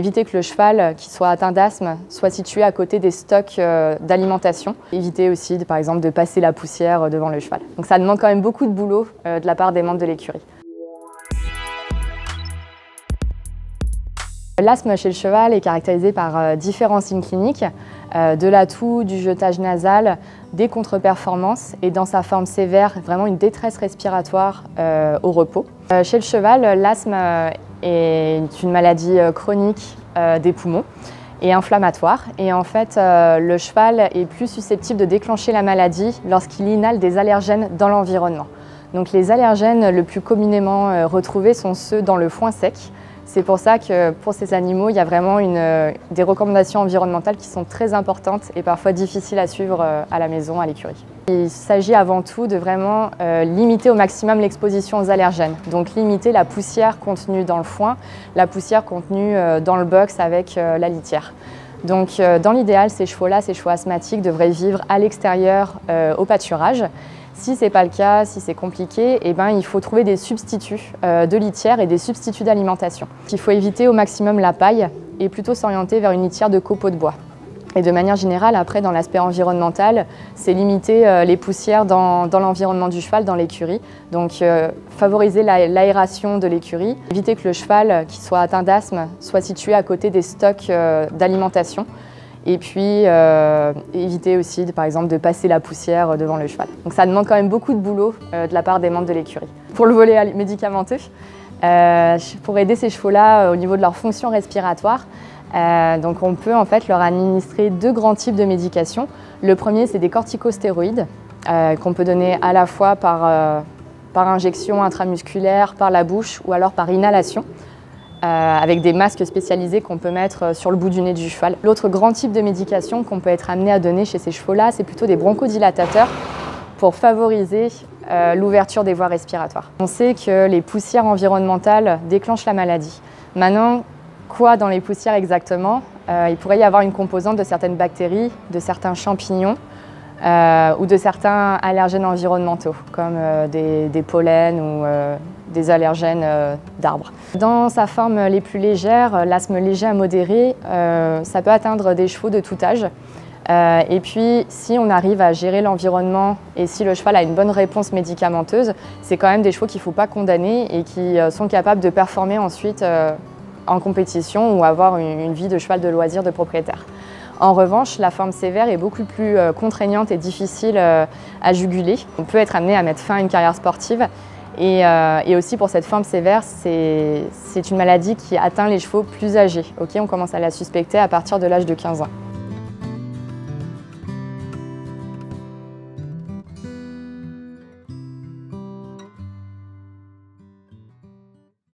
Éviter que le cheval qui soit atteint d'asthme soit situé à côté des stocks d'alimentation. Éviter aussi, par exemple, de passer la poussière devant le cheval. Donc ça demande quand même beaucoup de boulot de la part des membres de l'écurie. L'asthme chez le cheval est caractérisé par différents signes cliniques, de la toux, du jetage nasal, des contre-performances et dans sa forme sévère, vraiment une détresse respiratoire au repos. Chez le cheval, l'asthme est une maladie chronique des poumons et inflammatoire. Et en fait, le cheval est plus susceptible de déclencher la maladie lorsqu'il inhale des allergènes dans l'environnement. Donc les allergènes le plus communément retrouvés sont ceux dans le foin sec. C'est pour ça que pour ces animaux, il y a vraiment des recommandations environnementales qui sont très importantes et parfois difficiles à suivre à la maison, à l'écurie. Il s'agit avant tout de vraiment limiter au maximum l'exposition aux allergènes. Donc limiter la poussière contenue dans le foin, la poussière contenue dans le box avec la litière. Donc dans l'idéal, ces chevaux-là, ces chevaux asthmatiques devraient vivre à l'extérieur au pâturage. Si ce n'est pas le cas, si c'est compliqué, il faut trouver des substituts de litière et des substituts d'alimentation. Il faut éviter au maximum la paille et plutôt s'orienter vers une litière de copeaux de bois. Et de manière générale, après, dans l'aspect environnemental, c'est limiter les poussières dans l'environnement du cheval, dans l'écurie. Donc favoriser l'aération de l'écurie, éviter que le cheval qui soit atteint d'asthme soit situé à côté des stocks d'alimentation. Et puis éviter aussi, par exemple, de passer la poussière devant le cheval. Donc ça demande quand même beaucoup de boulot de la part des membres de l'écurie. Pour le volet médicamenteux, pour aider ces chevaux-là au niveau de leur fonction respiratoire, donc on peut en fait leur administrer deux grands types de médications. Le premier, c'est des corticostéroïdes qu'on peut donner à la fois par injection intramusculaire, par la bouche ou alors par inhalation. Avec des masques spécialisés qu'on peut mettre sur le bout du nez du cheval. L'autre grand type de médication qu'on peut être amené à donner chez ces chevaux-là, c'est plutôt des bronchodilatateurs pour favoriser l'ouverture des voies respiratoires. On sait que les poussières environnementales déclenchent la maladie. Maintenant, quoi dans les poussières exactement? Il pourrait y avoir une composante de certaines bactéries, de certains champignons, ou de certains allergènes environnementaux, comme des pollens ou des allergènes d'arbres. Dans sa forme les plus légères, l'asthme léger à modéré, ça peut atteindre des chevaux de tout âge. Et puis, si on arrive à gérer l'environnement et si le cheval a une bonne réponse médicamenteuse, c'est quand même des chevaux qu'il ne faut pas condamner et qui sont capables de performer ensuite en compétition ou avoir une vie de cheval de loisir de propriétaire. En revanche, la forme sévère est beaucoup plus contraignante et difficile à juguler. On peut être amené à mettre fin à une carrière sportive. Et aussi pour cette forme sévère, c'est une maladie qui atteint les chevaux plus âgés. On commence à la suspecter à partir de l'âge de 15 ans.